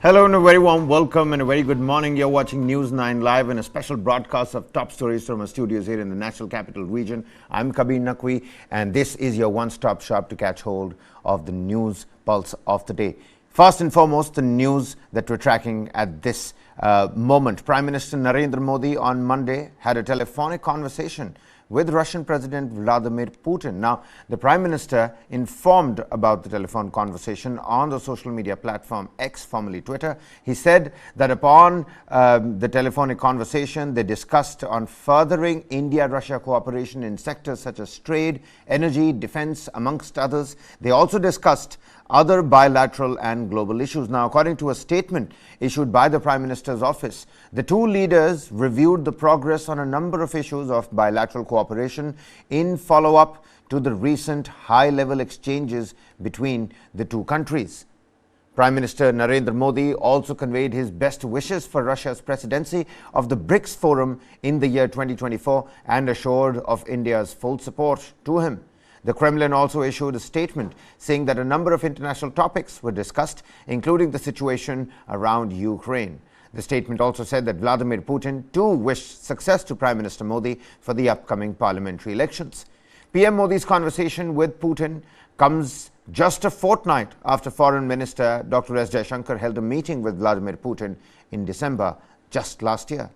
Hello and a very warm welcome and a very good morning. You're watching News 9 Live and a special broadcast of top stories from our studios here in the National Capital Region. I'm Kabir Naqvi and this is your one-stop shop to catch hold of the news pulse of the day. First and foremost, the news that we're tracking at this moment. Prime Minister Narendra Modi on Monday had a telephonic conversation with Russian President Vladimir Putin. Now, the Prime Minister informed about the telephone conversation on the social media platform X, formerly Twitter. He said that upon the telephonic conversation, they discussed on furthering India-Russia cooperation in sectors such as trade, energy, defense, amongst others. They also discussed other bilateral and global issues. Now, according to a statement issued by the Prime Minister's office, the two leaders reviewed the progress on a number of issues of bilateral cooperation in follow-up to the recent high-level exchanges between the two countries. Prime Minister Narendra Modi also conveyed his best wishes for Russia's presidency of the BRICS forum in the year 2024 and assured of India's full support to him. The Kremlin also issued a statement saying that a number of international topics were discussed, including the situation around Ukraine. The statement also said that Vladimir Putin too wished success to Prime Minister Modi for the upcoming parliamentary elections. PM Modi's conversation with Putin comes just a fortnight after Foreign Minister Dr. S Jaishankar held a meeting with Vladimir Putin in December just last year.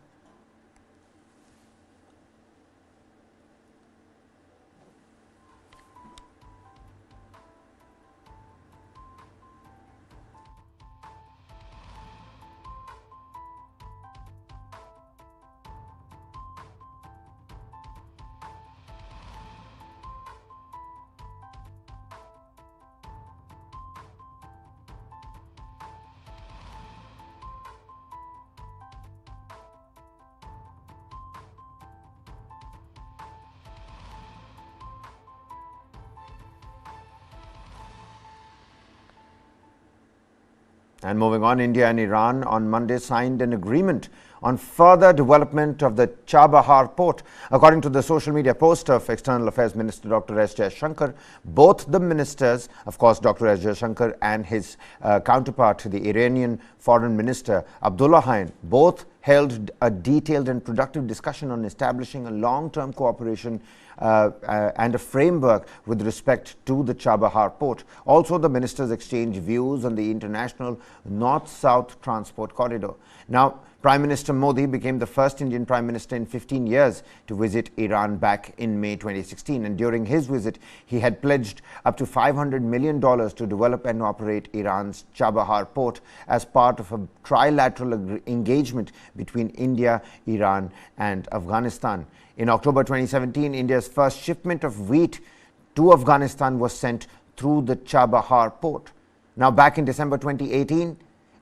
And moving on, India and Iran on Monday signed an agreement on further development of the Chabahar Port. According to the social media post of External Affairs Minister Dr. S Jaishankar, both the ministers, of course Dr. S Jaishankar and his counterpart, the Iranian Foreign Minister Abdullah Hain, both held a detailed and productive discussion on establishing a long-term cooperation and a framework with respect to the Chabahar Port. Also, the ministers exchanged views on the international north-south transport corridor. Now, Prime Minister Modi became the first Indian Prime Minister in 15 years to visit Iran back in May 2016. And during his visit, he had pledged up to $500 million to develop and operate Iran's Chabahar Port as part of a trilateral engagement between India, Iran and Afghanistan. In October 2017, India's first shipment of wheat to Afghanistan was sent through the Chabahar Port. Now, back in December 2018,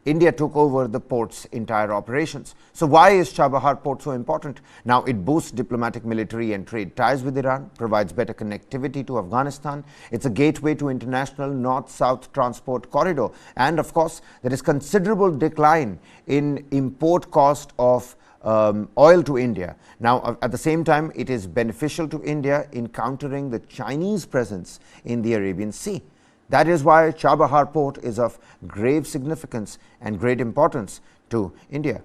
India took over the port's entire operations. So why is Chabahar Port so important? Now, it boosts diplomatic, military and trade ties with Iran, provides better connectivity to Afghanistan. It's a gateway to international north-south transport corridor. And of course, there is considerable decline in import cost of oil to India. Now, at the same time, it is beneficial to India in countering the Chinese presence in the Arabian Sea. That is why Chabahar Port is of grave significance and great importance to India.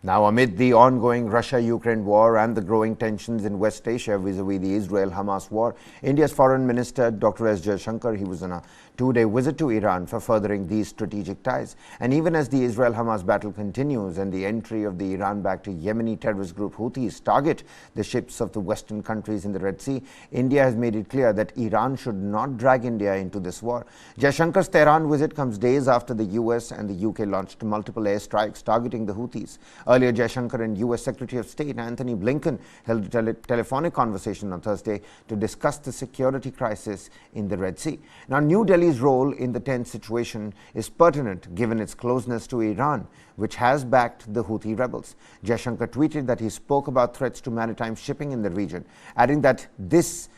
Now, amid the ongoing Russia-Ukraine war and the growing tensions in West Asia vis-a-vis the Israel-Hamas war, India's Foreign Minister Dr. S Jaishankar, he was on a two-day visit to Iran for furthering these strategic ties. And even as the Israel-Hamas battle continues and the entry of the Iran-backed Yemeni terrorist group Houthis target the ships of the Western countries in the Red Sea, India has made it clear that Iran should not drag India into this war. Jaishankar's Tehran visit comes days after the US and the UK launched multiple airstrikes targeting the Houthis. Earlier, Jaishankar and US Secretary of State Antony Blinken held a telephonic conversation on Thursday to discuss the security crisis in the Red Sea. Now, New Delhi's role in the tense situation is pertinent given its closeness to Iran, which has backed the Houthi rebels. Jaishankar tweeted that he spoke about threats to maritime shipping in the region, adding that this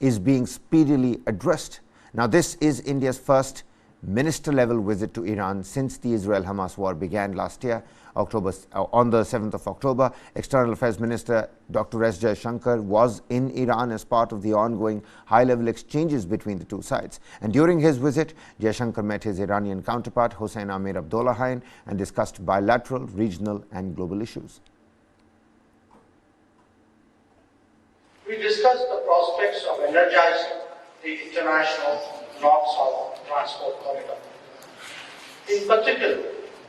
is being speedily addressed. Now, this is India's first minister-level visit to Iran since the Israel-Hamas war began last year, on the 7th of October. External Affairs Minister Dr. S Jaishankar was in Iran as part of the ongoing high-level exchanges between the two sides. And during his visit, Jaishankar met his Iranian counterpart Hossein Amir Abdollahian and discussed bilateral, regional and global issues. We discussed the prospects of energizing the international north-south transport corridor. In particular,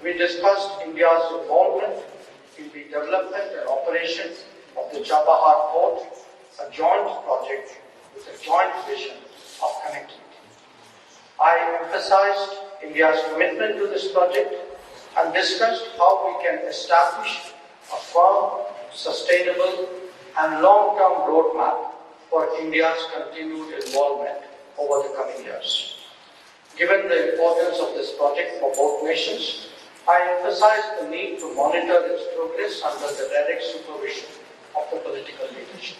we discussed India's involvement in the development and operation of the Chabahar Port, a joint project with a joint vision of connectivity. I emphasized India's commitment to this project and discussed how we can establish a firm, sustainable and long-term roadmap for India's continued involvement over the coming years. Given the importance of this project for both nations, I emphasized the need to monitor its progress under the direct supervision of the political leadership.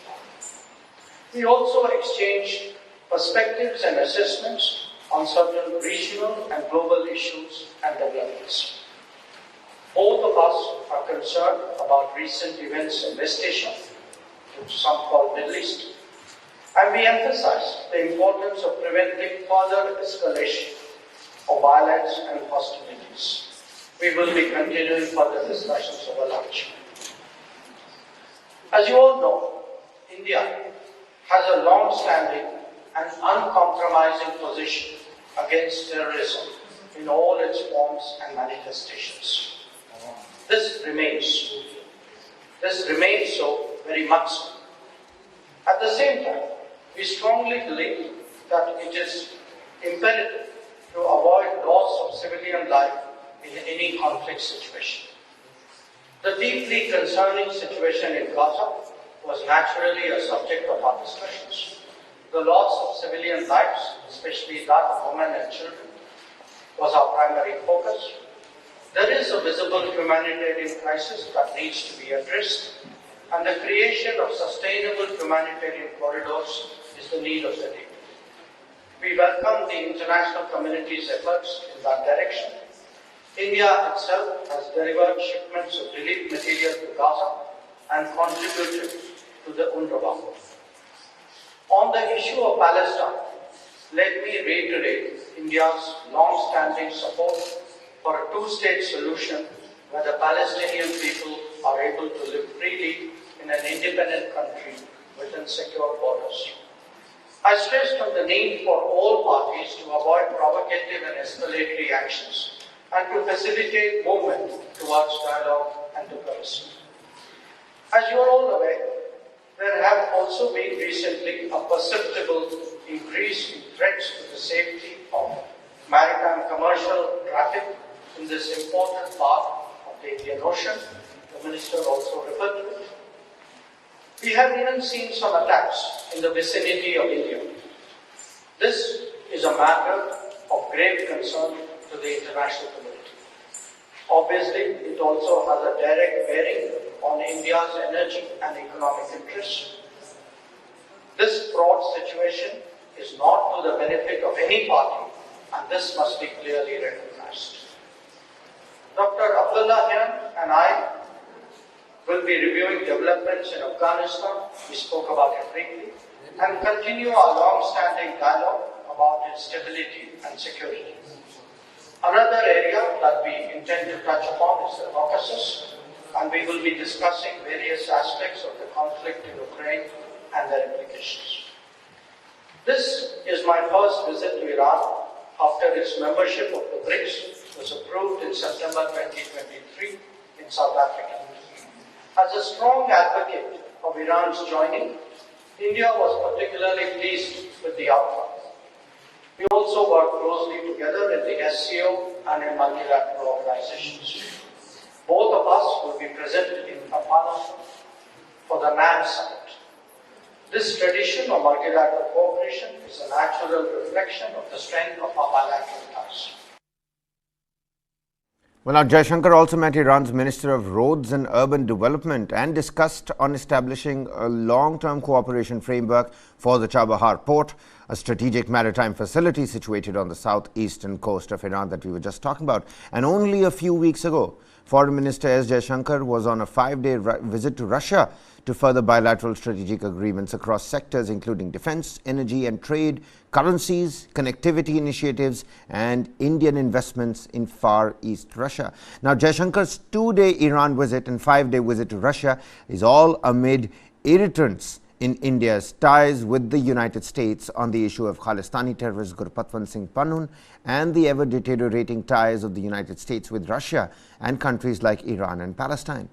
We also exchanged perspectives and assessments on certain regional and global issues and developments. Both of us are concerned about recent events in West Asia, which some call Middle East, and we emphasize the importance of preventing further escalation of violence and hostilities. We will be continuing further discussions over lunch. As you all know, India has a long-standing and uncompromising position against terrorism in all its forms and manifestations. This remains so very much so. At the same time, we strongly believe that it is imperative to avoid loss of civilian life in any conflict situation. The deeply concerning situation in Gaza was naturally a subject of our discussions. The loss of civilian lives, especially that of women and children, was our primary focus. There is a visible humanitarian crisis that needs to be addressed, and the creation of sustainable humanitarian corridors is the need of the day. We welcome the international community's efforts in that direction. India itself has delivered shipments of relief material to Gaza and contributed to the UNRWA. On the issue of Palestine, let me reiterate India's long-standing support for a two-state solution where the Palestinian people are able to live freely in an independent country within secure borders. I stressed on the need for all parties to avoid provocative and escalatory actions and to facilitate movement towards dialogue and diplomacy. As you are all aware, there have also been recently a perceptible increase in threats to the safety of maritime commercial traffic in this important part of the Indian Ocean. The Minister also referred to it. We have even seen some attacks in the vicinity of India. This is a matter of grave concern to the international community. Obviously, it also has a direct bearing on India's energy and economic interests. This broad situation is not to the benefit of any party, and this must be clearly recognized. Dr. Abdollahian and I will be reviewing developments in Afghanistan, we spoke about it briefly, and continue our long-standing dialogue about its stability and security. Another area that we intend to touch upon is the Caucasus, and we will be discussing various aspects of the conflict in Ukraine and their implications. This is my first visit to Iran after its membership of the BRICS was approved in September 2023 in South Africa. As a strong advocate of Iran's joining, India was particularly pleased with the outcome. We also work closely together in the SCO and in multilateral organizations. Both of us will be present in Kampala for the NAM summit. This tradition of multilateral cooperation is a natural reflection of the strength of our bilateral ties. Well, now Jaishankar also met Iran's Minister of Roads and Urban Development and discussed on establishing a long-term cooperation framework for the Chabahar Port, a strategic maritime facility situated on the southeastern coast of Iran that we were just talking about. And only a few weeks ago, Foreign Minister S Jaishankar was on a 5-day visit to Russia to further bilateral strategic agreements across sectors including defense, energy and trade, currencies, connectivity initiatives and Indian investments in Far East Russia. Now, Jaishankar's 2-day Iran visit and 5-day visit to Russia is all amid irritants in India's ties with the United States on the issue of Khalistani terrorist Gurpatwant Singh Pannun and the ever-deteriorating ties of the United States with Russia and countries like Iran and Palestine.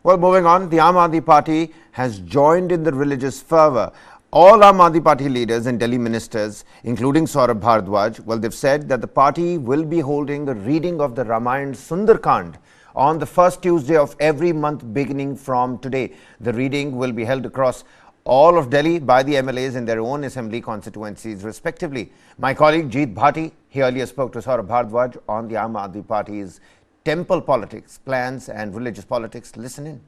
Well, moving on, the Aam Aadmi Party has joined in the religious fervour. All Aam Aadmi Party leaders and Delhi ministers, including Saurabh Bhardwaj, well, they've said that the party will be holding a reading of the Ramayana Sundarkand on the first Tuesday of every month beginning from today. The reading will be held across all of Delhi by the MLAs in their own assembly constituencies respectively. My colleague Jeet Bhati, he earlier spoke to Saurabh Bhardwaj on the Aam Aadmi Party's temple politics, plans and religious politics. Listen in.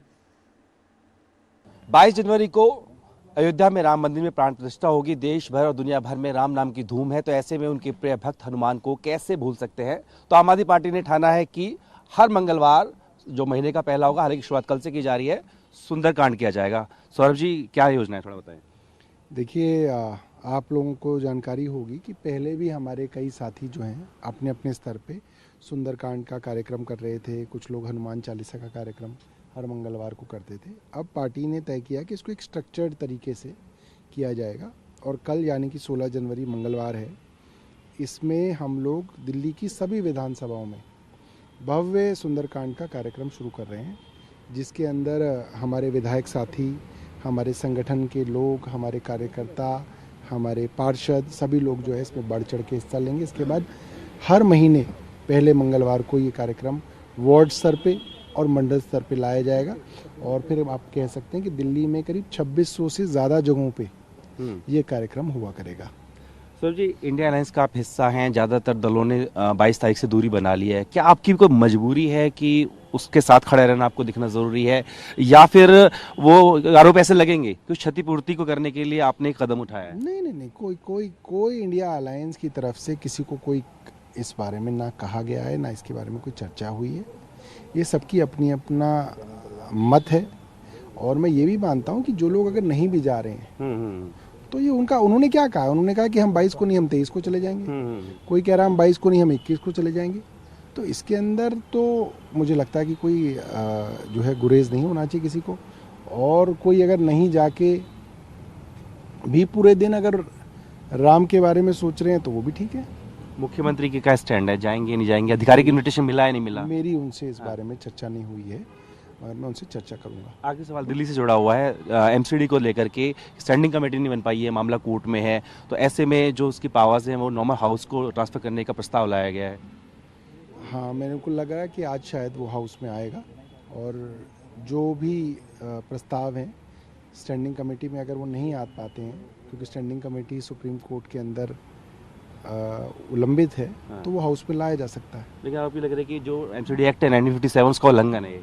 22 जनवरी को अयोध्या में राम मंदिर में प्राण प्रतिष्ठा होगी। देश भर और दुनिया भर में राम नाम की धूम है, तो ऐसे में उनके प्रिय भक्त हनुमान को कैसे भूल सकते हैं। तो आम आदमी पार्टी ने ठाना है कि हर मंगलवार जो महीने का पहला होगा, हालांकि शुरुआत कल से की जा रही है, सुंदरकांड किया जाएगा। सौरभ जी, क्या योजना है, थोड़ा बताएं। देखिए, आप लोगों को जानकारी होगी कि पहले भी हमारे कई साथी जो हैं अपने अपने स्तर पे सुंदरकांड का कार्यक्रम कर रहे थे। कुछ लोग हनुमान चालीसा का कार्यक्रम हर मंगलवार को करते थे। अब पार्टी ने तय किया कि इसको एक स्ट्रक्चर्ड तरीके से किया जाएगा और कल यानी कि 16 जनवरी मंगलवार है, इसमें हम लोग दिल्ली की सभी विधानसभाओं में भव्य सुंदरकांड का कार्यक्रम शुरू कर रहे हैं, जिसके अंदर हमारे विधायक साथी, हमारे संगठन के लोग, हमारे कार्यकर्ता, हमारे पार्षद, सभी लोग जो है इसमें बढ़ चढ़ के हिस्सा लेंगे। इसके बाद हर महीने पहले मंगलवार को ये कार्यक्रम वार्ड स्तर पे और मंडल स्तर पे लाया जाएगा और फिर आप कह सकते हैं कि दिल्ली में करीब 2600 से ज़्यादा जगहों पे ये कार्यक्रम हुआ करेगा। सर जी, इंडिया अलायंस का आप हिस्सा हैं, ज़्यादातर दलों ने 22 तारीख से दूरी बना ली है। क्या आपकी कोई मजबूरी है कि उसके साथ खड़े रहना आपको दिखना ज़रूरी है, या फिर वो आरोप ऐसे लगेंगे कि उस क्षतिपूर्ति को करने के लिए आपने एक कदम उठाया है? नहीं, कोई इंडिया अलायंस की तरफ से किसी को कोई इस बारे में ना कहा गया है, ना इसके बारे में कोई चर्चा हुई है। ये सबकी अपनी अपना मत है और मैं ये भी मानता हूँ कि जो लोग अगर नहीं भी जा रहे हैं तो ये उन्होंने क्या कहा, उन्होंने कहा कि हम 22 को नहीं, हम 23 को चले जाएंगे। कोई कह रहा है हम 22 को नहीं, हम 21 को चले जाएंगे। तो इसके अंदर तो मुझे लगता है कि कोई जो है गुरेज नहीं होना चाहिए किसी को, और कोई अगर नहीं जाके भी पूरे दिन अगर राम के बारे में सोच रहे हैं तो वो भी ठीक है। मुख्यमंत्री की क्या स्टैंड है, जाएंगे नहीं जाएंगे, अधिकारी की इन्विटेशन मिला है नहीं मिला? मेरी उनसे इस बारे में चर्चा नहीं हुई है और मैं उनसे चर्चा करूंगा। आखिरी सवाल दिल्ली से जुड़ा हुआ है, एमसीडी को लेकर के स्टैंडिंग कमेटी नहीं बन पाई है, मामला कोर्ट में है, तो ऐसे में जो उसकी पावर्स हैं वो नॉर्मल हाउस को ट्रांसफर करने का प्रस्ताव लाया गया है। हाँ, मेरे को लग रहा है कि आज शायद वो हाउस में आएगा और जो भी प्रस्ताव हैं स्टैंडिंग कमेटी में अगर वो नहीं आ पाते हैं, क्योंकि स्टैंडिंग कमेटी सुप्रीम कोर्ट के अंदर उल्लंघित है, तो वो हाउस में लाया जा सकता है। लेकिन आपको लग रहा है कि जो एमसीडी एक्ट है 1957 उसका उल्लंघन है?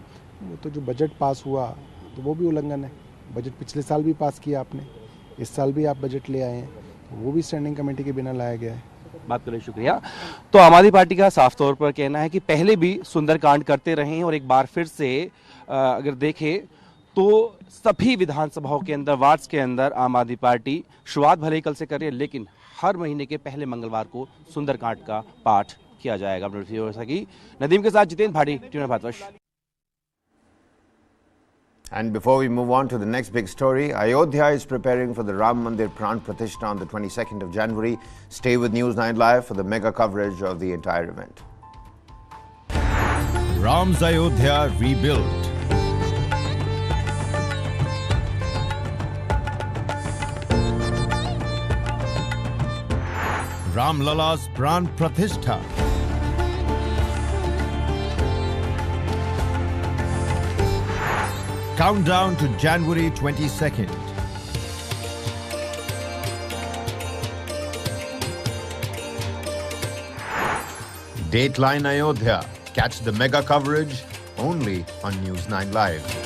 वो तो जो बजट पास हुआ तो वो भी उल्लंघन है। बजट पिछले साल भी पास किया आपने, इस साल भी आप बजट ले आए हैं, तो वो भी स्टैंडिंग कमेटी के बिना लाया गया है। बात करें, शुक्रिया। तो आम आदमी पार्टी का साफ तौर पर कहना है कि पहले भी सुंदरकांड करते रहे हैं और एक बार फिर से अगर देखें तो सभी विधानसभाओं के अंदर, वार्ड्स के अंदर आम आदमी पार्टी शुरुआत भले ही कल से कर रही है, लेकिन हर महीने के पहले मंगलवार को सुंदरकांड का पाठ किया जाएगा। नदीम के साथ Jitendra Bhati, tuner Bharatvarsh. And before we move on to the next big story, Ayodhya is preparing for the Ram Mandir Pran Pratishtha on the 22nd of January. Stay with News 9 Live for the mega coverage of the entire event. Ram's Ayodhya rebuilt. Ram Lala's Pran Pratishtha. Countdown to January 22nd. Dateline Ayodhya. Catch the mega coverage only on News 9 Live.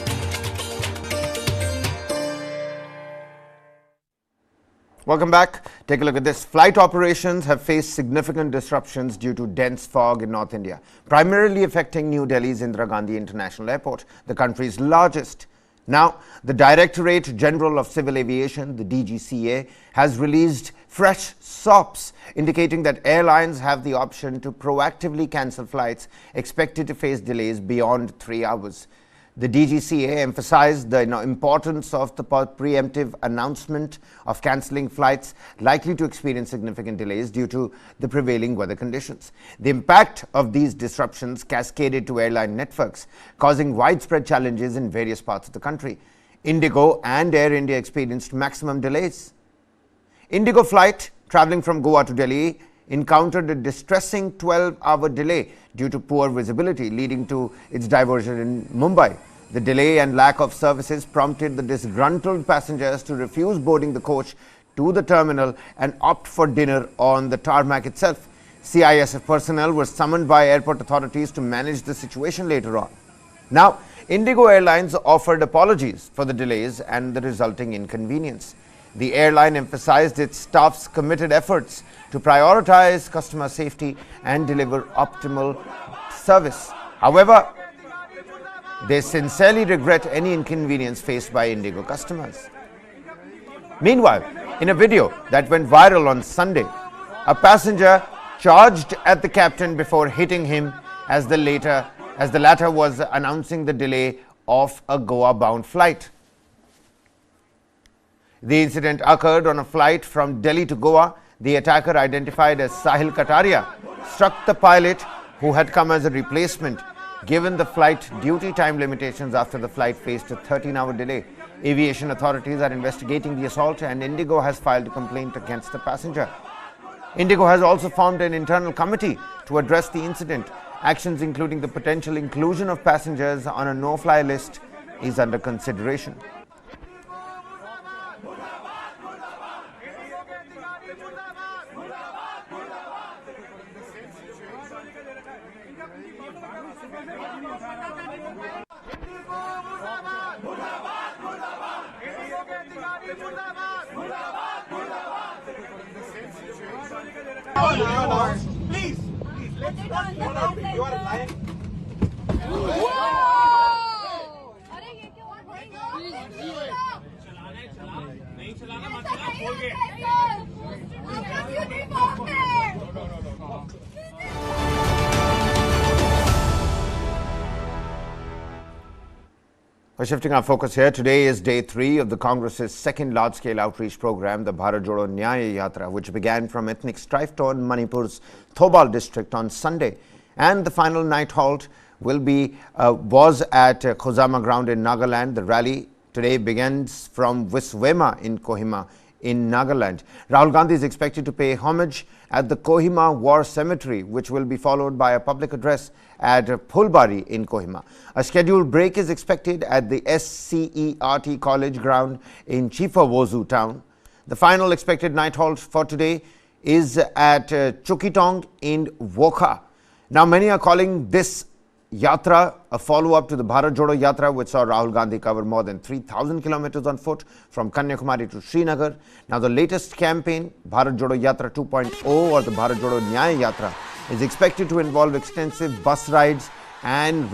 Welcome back. Take a look at this. Flight operations have faced significant disruptions due to dense fog in North India, primarily affecting New Delhi's Indira Gandhi International Airport, the country's largest. Now, the Directorate General of Civil Aviation, the DGCA, has released fresh SOPs indicating that airlines have the option to proactively cancel flights expected to face delays beyond 3 hours. The DGCA emphasized the importance of the preemptive announcement of cancelling flights likely to experience significant delays due to the prevailing weather conditions. The impact of these disruptions cascaded to airline networks, causing widespread challenges in various parts of the country. Indigo and Air India experienced maximum delays. Indigo flight travelling from Goa to Delhi encountered a distressing 12-hour delay due to poor visibility, leading to its diversion in Mumbai. The delay and lack of services prompted the disgruntled passengers to refuse boarding the coach to the terminal and opt for dinner on the tarmac itself. CISF personnel were summoned by airport authorities to manage the situation later on. Now, Indigo Airlines offered apologies for the delays and the resulting inconvenience. The airline emphasized its staff's committed efforts to prioritize customer safety and deliver optimal service. However, they sincerely regret any inconvenience faced by Indigo customers. Meanwhile, in a video that went viral on Sunday, a passenger charged at the captain before hitting him as the latter was announcing the delay of a Goa-bound flight. The incident occurred on a flight from Delhi to Goa. The attacker, identified as Sahil Kataria, struck the pilot who had come as a replacement, given the flight duty time limitations after the flight faced a 13-hour delay. Aviation authorities are investigating the assault and Indigo has filed a complaint against the passenger. Indigo has also formed an internal committee to address the incident. Actions including the potential inclusion of passengers on a no-fly list is under consideration. Please, let it go. You are lying. अरे ये क्या हो नहीं चलाना मत चला खोल के We're shifting our focus here. Today is day 3 of the Congress's second large-scale outreach program, the Bharat Jodo Nyaya Yatra, which began from ethnic strife-torn Manipur's Thobal district on Sunday. And the final night halt was at Khozama ground in Nagaland. The rally today begins from Viswema in Kohima in Nagaland. Rahul Gandhi is expected to pay homage at the Kohima War Cemetery, which will be followed by a public address at Phulbari in Kohima. A scheduled break is expected at the SCERT College ground in Chifa-Wozu town. The final expected night halt for today is at Chukitong in Wokha. Now, many are calling this Yatra a follow-up to the Bharat Jodo Yatra, which saw Rahul Gandhi cover more than 3,000 kilometers on foot from Kanyakumari to Srinagar. Now, the latest campaign, Bharat Jodo Yatra 2.0 or the Bharat Jodo Nyaya Yatra, is expected to involve extensive bus rides and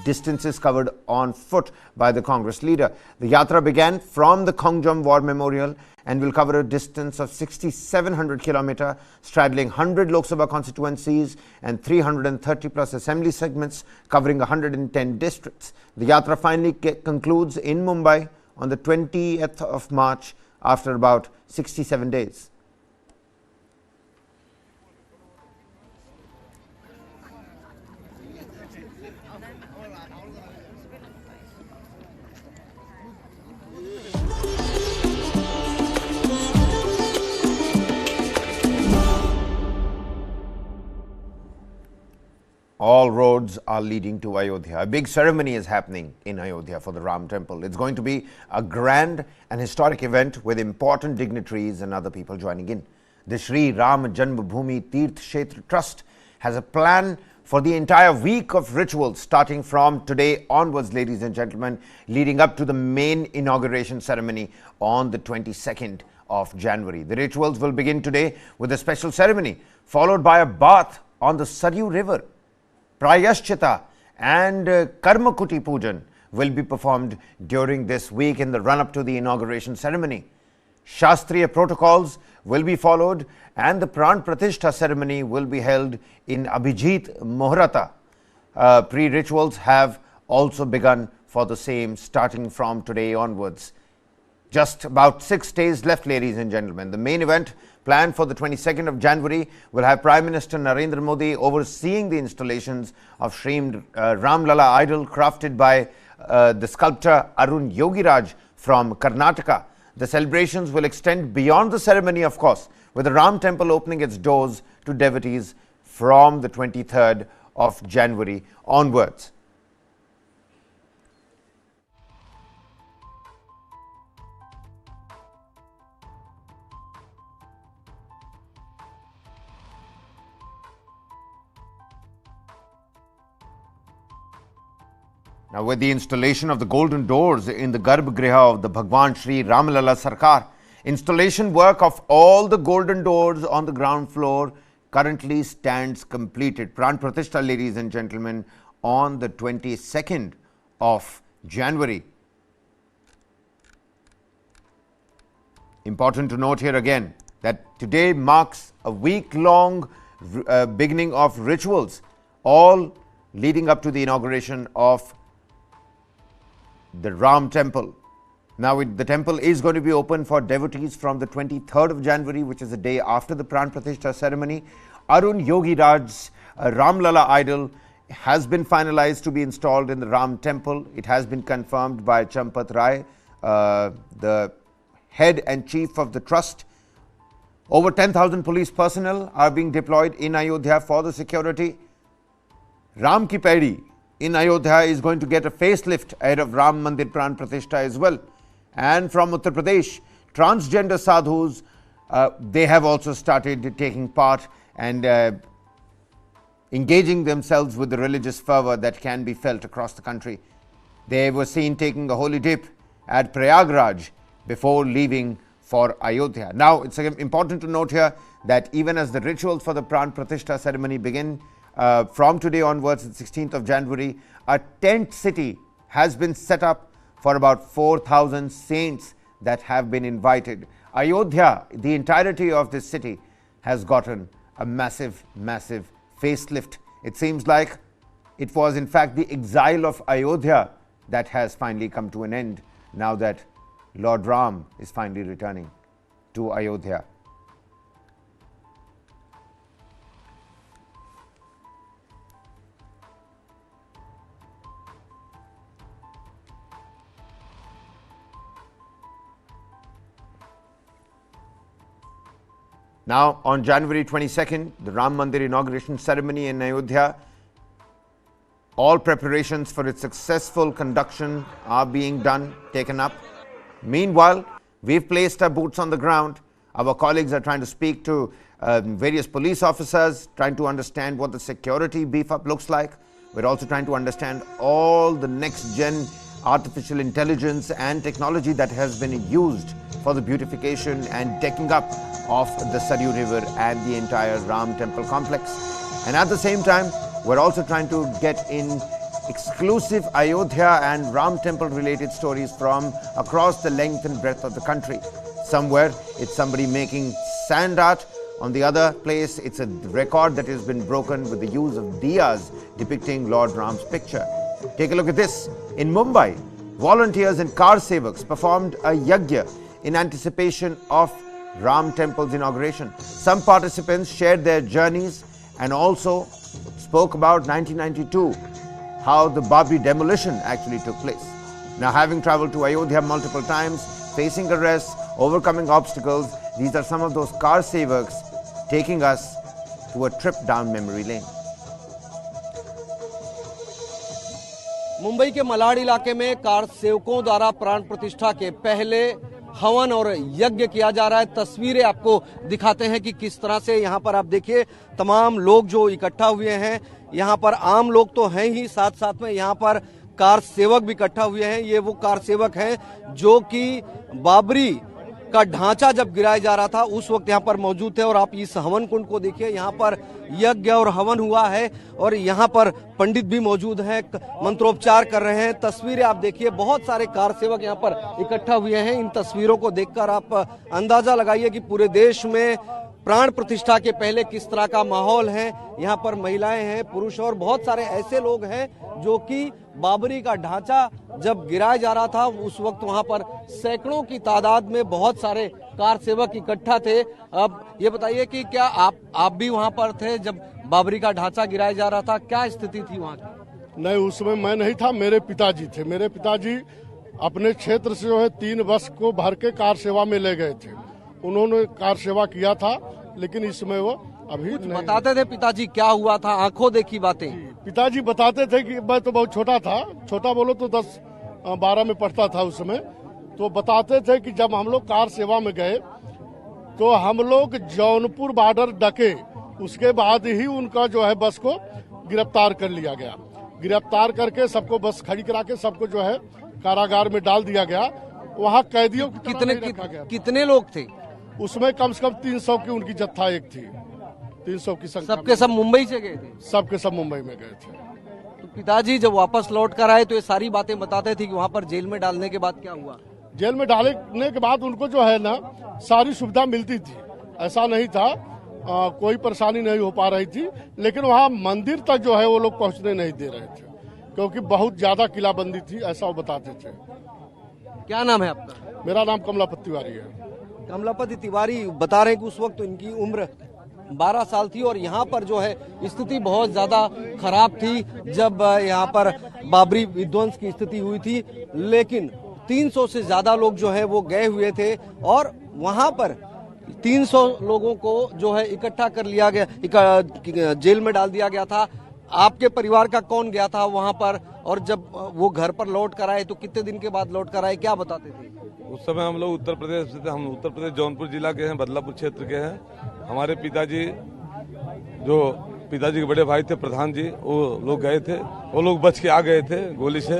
distances covered on foot by the Congress leader. The Yatra began from the Kongjam War Memorial and will cover a distance of 6,700 kilometers, straddling 100 Lok Sabha constituencies and 330 plus assembly segments covering 110 districts. The Yatra finally concludes in Mumbai on the 20th of March after about 67 days. All roads are leading to Ayodhya. A big ceremony is happening in Ayodhya for the Ram Temple. It's going to be a grand and historic event with important dignitaries and other people joining in. The Shri Ram Janmabhoomi Tirth Kshetra Trust has a plan for the entire week of rituals starting from today onwards, ladies and gentlemen, leading up to the main inauguration ceremony on the 22nd of January. The rituals will begin today with a special ceremony followed by a bath on the Saryu River. Prayashchita and Karmakuti Pujan will be performed during this week in the run-up to the inauguration ceremony. Shastriya protocols will be followed and the Pran Pratishtha ceremony will be held in Abhijit Muhurata. Pre-rituals have also begun for the same starting from today onwards. Just about 6 days left, ladies and gentlemen. The main event planned for the 22nd of January will have Prime Minister Narendra Modi overseeing the installations of Shri Ram Lala idol crafted by the sculptor Arun Yogiraj from Karnataka. The celebrations will extend beyond the ceremony, of course, with the Ram Temple opening its doors to devotees from the 23rd of January onwards. Now, with the installation of the golden doors in the Garbhagriha of the Bhagwan Shri Ramalala Sarkar, installation work of all the golden doors on the ground floor currently stands completed. Pran Pratishtha, ladies and gentlemen, on the 22nd of January. Important to note here again that today marks a week-long beginning of rituals, all leading up to the inauguration of the Ram Temple. Now, the temple is going to be open for devotees from the 23rd of January, which is the day after the Pran Pratishtha ceremony. Arun Yogi Raj's Ram Lala idol has been finalized to be installed in the Ram Temple. It has been confirmed by Champat Rai, the head and chief of the trust. Over 10,000 police personnel are being deployed in Ayodhya for the security. Ram Ki Paidi in Ayodhya is going to get a facelift ahead of Ram Mandir Pran Pratishtha as well. And from Uttar Pradesh, transgender sadhus, they have also started taking part and engaging themselves with the religious fervor that can be felt across the country. They were seen taking a holy dip at Prayagraj before leaving for Ayodhya. Now, it's important to note here that even as the rituals for the Pran Pratishtha ceremony begin, from today onwards, the 16th of January, a tent city has been set up for about 4,000 saints that have been invited. Ayodhya, the entirety of this city, has gotten a massive, massive facelift. It seems like it was in fact the exile of Ayodhya that has finally come to an end now that Lord Ram is finally returning to Ayodhya. Now, on January 22nd, the Ram Mandir inauguration ceremony in Ayodhya, all preparations for its successful conduction are being taken up. Meanwhile, we've placed our boots on the ground. Our colleagues are trying to speak to various police officers, trying to understand what the security beef-up looks like. We're also trying to understand all the next-gen artificial intelligence and technology that has been used for the beautification and decking up of the Saryu River and the entire Ram Temple complex. And at the same time, we're also trying to get in exclusive Ayodhya and Ram Temple related stories from across the length and breadth of the country. Somewhere it's somebody making sand art. On the other place, it's a record that has been broken with the use of diyas depicting Lord Ram's picture. Take a look at this. In Mumbai, volunteers and car sevaks performed a yagya in anticipation of Ram Temple's inauguration. Some participants shared their journeys and also spoke about 1992, how the Babri demolition actually took place. Now, having traveled to Ayodhya multiple times, facing arrests, overcoming obstacles, these are some of those car sevaks taking us to a trip down memory lane. Mumbai के मलाड इलाके में car सेवकों द्वारा प्राण प्रतिष्ठा के पहले हवन और यज्ञ किया जा रहा है। तस्वीरें आपको दिखाते हैं कि किस तरह से यहाँ पर आप देखिए तमाम लोग जो इकट्ठा हुए हैं। यहाँ पर आम लोग तो हैं ही, साथ साथ में यहाँ पर कार सेवक भी इकट्ठा हुए हैं। ये वो कार सेवक हैं जो कि बाबरी का ढांचा जब गिराया जा रहा था उस वक्त यहाँ पर मौजूद थे। और आप इस हवन कुंड को देखिए, यहाँ पर यज्ञ और हवन हुआ है और यहाँ पर पंडित भी मौजूद हैं, मंत्रोपचार कर रहे हैं। तस्वीरें आप देखिए, बहुत सारे कार सेवक यहाँ पर इकट्ठा हुए हैं। इन तस्वीरों को देखकर आप अंदाजा लगाइए कि पूरे देश में प्राण प्रतिष्ठा के पहले किस तरह का माहौल है। यहाँ पर महिलाएं हैं, पुरुष और बहुत सारे ऐसे लोग हैं जो कि बाबरी का ढांचा जब गिराया जा रहा था उस वक्त वहां पर सैकड़ों की तादाद में बहुत सारे कार सेवक इकट्ठा थे। अब ये बताइए कि क्या आप भी वहां पर थे जब बाबरी का ढांचा गिराया जा रहा था? क्या स्थिति थी वहां की? नहीं, उस समय मैं नहीं था, मेरे पिताजी थे। मेरे पिताजी अपने क्षेत्र से जो है 3 बस को भर के कार सेवा में ले गए थे। उन्होंने कार सेवा किया था, लेकिन इस समय वो अभी बताते थे पिताजी क्या हुआ था, आंखों देखी बातें। पिताजी बताते थे कि मैं तो बहुत छोटा था, छोटा बोलो तो 10-12 में पढ़ता था उस समय। तो बताते थे कि जब हम लोग कार सेवा में गए तो हम लोग जौनपुर बॉर्डर डके, उसके बाद ही उनका जो है बस को गिरफ्तार कर लिया गया। गिरफ्तार करके सबको बस खड़ी करा के सबको जो है कारागार में डाल दिया गया। वहाँ कैदियों कितने लोग थे उसमें? कम से कम 300 की उनकी जत्था एक थी, 300 की संख्या। सबके सब मुंबई से गए थे? सबके सब मुंबई में गए थे। तो पिताजी जब वापस लौट कर आए तो ये सारी बातें बताते थे कि वहाँ पर जेल में डालने के बाद क्या हुआ? जेल में डालने के बाद उनको जो है ना सारी सुविधा मिलती थी, ऐसा नहीं था कोई परेशानी नहीं हो पा रही थी। लेकिन वहाँ मंदिर तक जो है वो लोग पहुँचने नहीं दे रहे थे क्योंकि बहुत ज्यादा किलाबंदी थी, ऐसा वो बताते थे। क्या नाम है आपका? मेरा नाम कमलापति तिवारी है। कमलापति तिवारी बता रहे हैं कि उस वक्त इनकी उम्र 12 साल थी और यहाँ पर जो है स्थिति बहुत ज्यादा खराब थी जब यहाँ पर बाबरी विध्वंस की स्थिति हुई थी। लेकिन 300 से ज्यादा लोग जो है वो गए हुए थे और वहाँ पर 300 लोगों को जो है इकट्ठा कर लिया गया, जेल में डाल दिया गया था। आपके परिवार का कौन गया था वहाँ पर? और जब वो घर पर लौट कर आए तो कितने दिन के बाद लौट कर आए, क्या बताते थे? उस समय हम लोग उत्तर प्रदेश से थे। हम उत्तर प्रदेश जौनपुर जिला के हैं, बदलापुर क्षेत्र के हैं। हमारे पिताजी के बड़े भाई थे प्रधान जी, वो लोग गए थे। वो लोग बच के आ गए थे गोली से।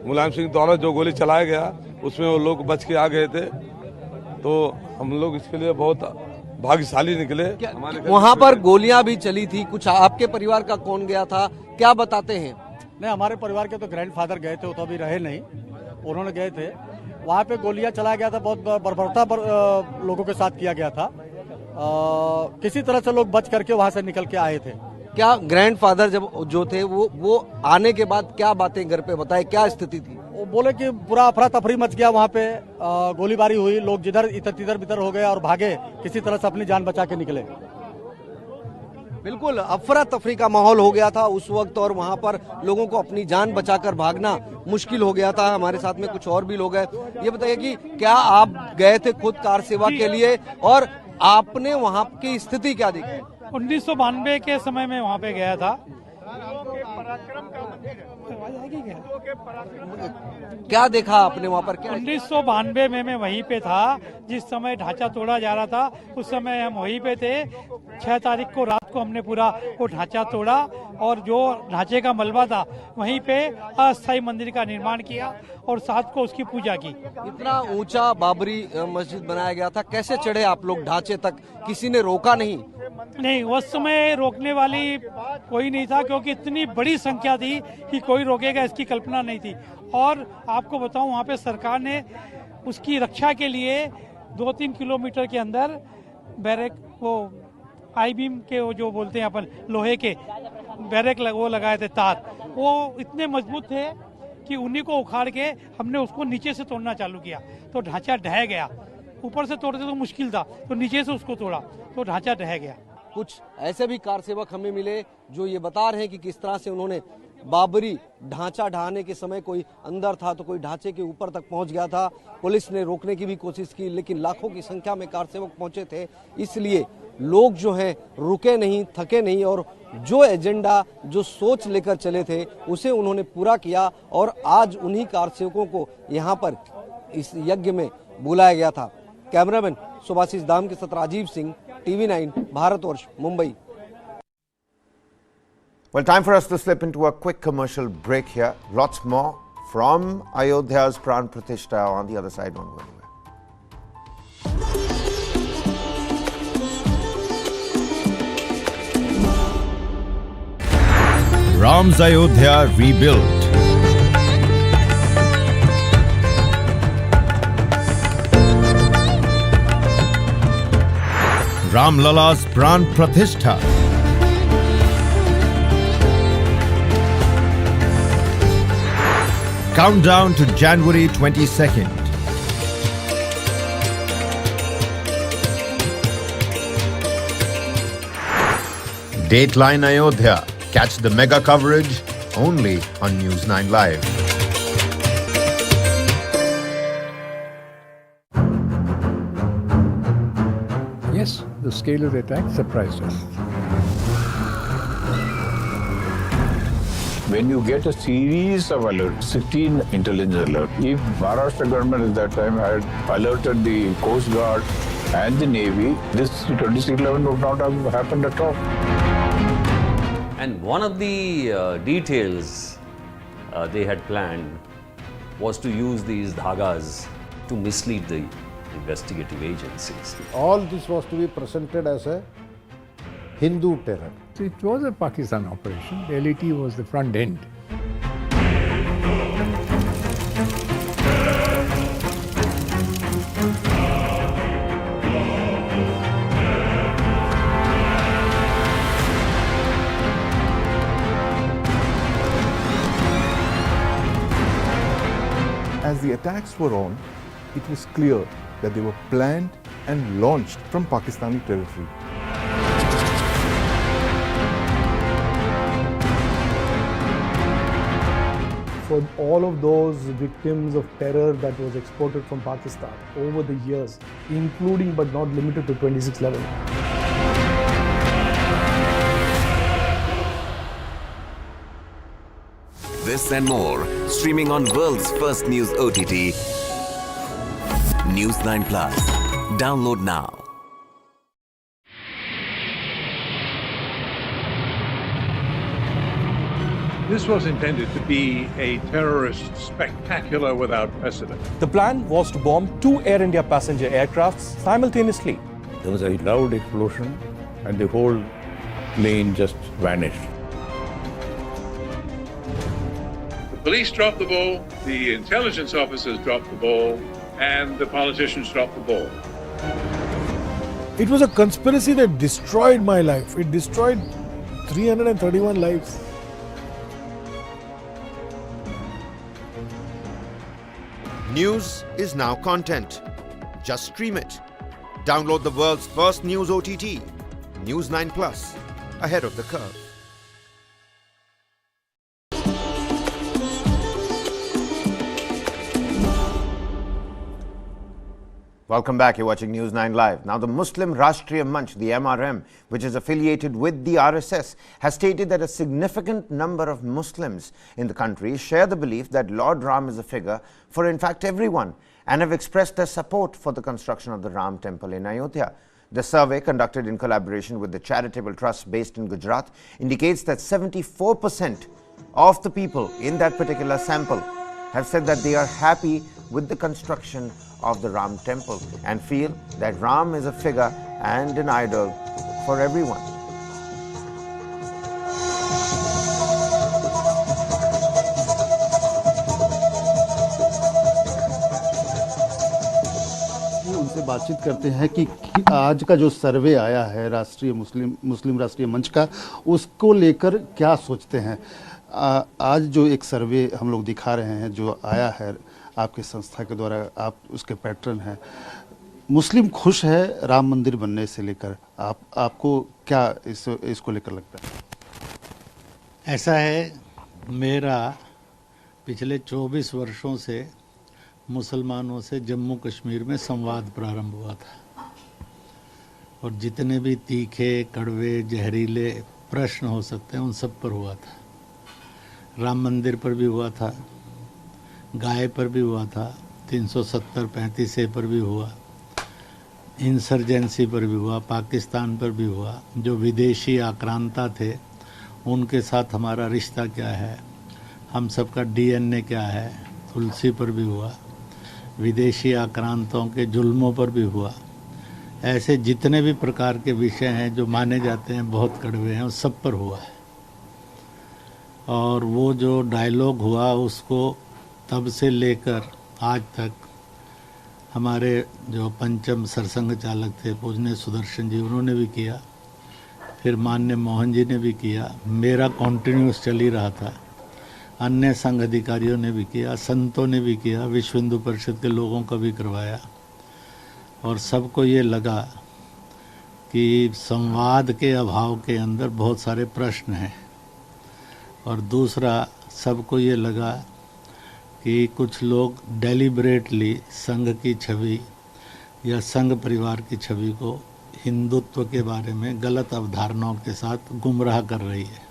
मुलायम सिंह द्वारा जो गोली चलाया गया उसमें वो लोग बच के आ गए थे। तो हम लोग इसके लिए बहुत भाग्यशाली निकले। वहाँ पर गोलियां भी चली थी, कुछ आपके परिवार का कौन गया था, क्या बताते हैं? नहीं, हमारे परिवार के तो ग्रैंडफादर गए थे, वो तो अभी रहे नहीं, उन्होंने गए थे। वहाँ पे गोलियां चलाया गया था, बहुत बर्बरता लोगों के साथ किया गया था। किसी तरह से लोग बच करके वहाँ से निकल के आए थे। क्या ग्रैंडफादर जब जो थे वो आने के बाद क्या बातें घर पे बताए, क्या स्थिति थी? वो बोले कि पूरा अफरा तफरी मच गया, वहाँ पे गोलीबारी हुई, लोग जिधर इधर बिधर हो गए और भागे, किसी तरह से अपनी जान बचा के निकले। बिल्कुल अफरा तफरी का माहौल हो गया था उस वक्त और वहाँ पर लोगों को अपनी जान बचाकर भागना मुश्किल हो गया था। हमारे साथ में कुछ और भी लोग हैं। ये बताइए कि क्या आप गए थे खुद कार सेवा के लिए और आपने वहाँ की स्थिति क्या देखी? 1992 के समय में वहाँ पे गया था। क्या देखा आपने वहाँ पर? क्या 1992 में मैं वहीं पे था जिस समय ढांचा तोड़ा जा रहा था, उस समय हम वहीं पे थे। 6 तारीख को रात को हमने पूरा वो ढांचा तोड़ा और जो ढांचे का मलबा था वहीं पे अस्थायी मंदिर का निर्माण किया और 7 को उसकी पूजा की। इतना ऊंचा बाबरी मस्जिद बनाया गया था, कैसे चढ़े आप लोग ढांचे तक? किसी ने रोका नहीं? नहीं, उस समय रोकने वाली कोई नहीं था क्योंकि इतनी बड़ी संख्या थी कि कोई रोकेगा इसकी कल्पना नहीं थी। और आपको बताऊं वहाँ पे सरकार ने उसकी रक्षा के लिए 2-3 किलोमीटर के अंदर बैरक, वो आई बीम के वो जो बोलते हैं अपन लोहे के बैरक वो लगाए थे तार, वो इतने मजबूत थे कि उन्हीं को उखाड़ के हमने उसको नीचे से तोड़ना चालू किया तो ढांचा ढह गया। ऊपर से तोड़ते तो मुश्किल था, तो नीचे से उसको तोड़ा तो ढांचा ढह गया। कुछ ऐसे भी कार सेवक हमें मिले जो ये बता रहे हैं कि किस तरह से उन्होंने बाबरी ढांचा ढहाने के समय कोई अंदर था तो कोई ढांचे के ऊपर तक पहुंच गया था। पुलिस ने रोकने की भी कोशिश की, लेकिन लाखों की संख्या में कार सेवक पहुंचे थे, इसलिए लोग जो हैं रुके नहीं, थके नहीं और जो एजेंडा, जो सोच लेकर चले थे उसे उन्होंने पूरा किया और आज उन्हीं कार सेवकों को यहाँ पर इस यज्ञ में बुलाया गया था। कैमरामैन सुभाषिष दाम के साथ Rajiv Singh, TV9 Bharatvarsh, Mumbai. Well, time for us to slip into a quick commercial break here. Lots more from Ayodhya's Pran Pratishtha on the other side. Don't go anywhere. Ram's Ayodhya rebuilt. Ram Lala's Pran Pratishtha. Countdown to January 22nd. Dateline Ayodhya. Catch the mega coverage only on News 9 Live. Yes, the scale of the attack surprised us. When you get a series of alerts, 16 intelligence alerts, if Maharashtra government at that time had alerted the Coast Guard and the Navy, this 2611 would not have happened at all. And one of the details they had planned was to use these dhagas to mislead the investigative agencies. All this was to be presented as a Hindu terror. It was a Pakistan operation. The LET was the front end. As the attacks were on, it was clear that they were planned and launched from Pakistani territory. For all of those victims of terror that was exported from Pakistan over the years, including but not limited to 2611. This and more, streaming on world's first news OTT, News 9 Plus. Download now. This was intended to be a terrorist spectacular without precedent. The plan was to bomb 2 Air India passenger aircrafts simultaneously. There was a loud explosion and the whole plane just vanished. The police dropped the ball, the intelligence officers dropped the ball, and the politicians dropped the ball. It was a conspiracy that destroyed my life. It destroyed 331 lives. News is now content. Just stream it. Download the world's first news OTT, News 9 Plus, ahead of the curve. Welcome back. You're watching News 9 Live. Now, the Muslim Rashtriya Manch, the MRM, which is affiliated with the RSS, has stated that a significant number of Muslims in the country share the belief that Lord Ram is a figure for, in fact, everyone, and have expressed their support for the construction of the Ram temple in Ayodhya. The survey, conducted in collaboration with the charitable trust based in Gujarat, indicates that 74% of the people in that particular sample have said that they are happy with the construction of the Ram temple and feel that Ram is a figure and an idol for everyone. उनसे बातचीत करते हैं कि आज का जो सर्वे आया है राष्ट्रीय मुस्लिम राष्ट्रीय मंच का, उसको लेकर क्या सोचते हैं। आज जो एक सर्वे हम लोग दिखा रहे हैं जो आया है आपके संस्था के द्वारा, आप उसके पैटर्न हैं, मुस्लिम खुश है राम मंदिर बनने से लेकर, आपको क्या इसको लेकर लगता है? ऐसा है, मेरा पिछले 24 वर्षों से मुसलमानों से जम्मू कश्मीर में संवाद प्रारंभ हुआ था और जितने भी तीखे, कड़वे, जहरीले प्रश्न हो सकते हैं उन सब पर हुआ था। राम मंदिर पर भी हुआ था, गाय पर भी हुआ था, 370-35 पर भी हुआ, इंसर्जेंसी पर भी हुआ, पाकिस्तान पर भी हुआ, जो विदेशी आक्रांता थे उनके साथ हमारा रिश्ता क्या है, हम सबका डीएनए क्या है, तुलसी पर भी हुआ, विदेशी आक्रांतों के जुल्मों पर भी हुआ। ऐसे जितने भी प्रकार के विषय हैं जो माने जाते हैं बहुत कड़वे हैं, उस सब पर हुआ है। और वो जो डायलॉग हुआ उसको तब से लेकर आज तक हमारे जो पंचम सरसंघ चालक थे पूजनीय सुदर्शन जी, उन्होंने भी किया, फिर माननीय मोहन जी ने भी किया, मेरा कॉन्टिन्यूस चल ही रहा था, अन्य संघ अधिकारियों ने भी किया, संतों ने भी किया, विश्व हिंदू परिषद के लोगों का भी करवाया। और सबको ये लगा कि संवाद के अभाव के अंदर बहुत सारे प्रश्न हैं। और दूसरा, सबको ये लगा कि कुछ लोग डेलिबरेटली संघ की छवि या संघ परिवार की छवि को हिंदुत्व के बारे में गलत अवधारणाओं के साथ गुमराह कर रही है।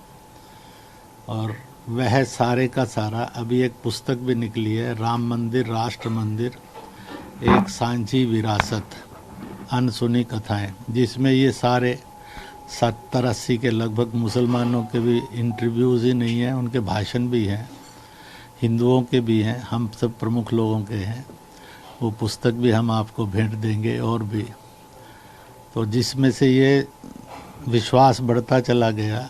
और वह सारे का सारा, अभी एक पुस्तक भी निकली है, राम मंदिर राष्ट्र मंदिर, एक सांझी विरासत, अनसुनी कथाएं, जिसमें ये सारे 70-80 के लगभग मुसलमानों के भी इंटरव्यूज़ ही नहीं हैं, उनके भाषण भी हैं, हिंदुओं के भी हैं, हम सब प्रमुख लोगों के हैं। वो पुस्तक भी हम आपको भेंट देंगे और भी, तो जिसमें से ये विश्वास बढ़ता चला गया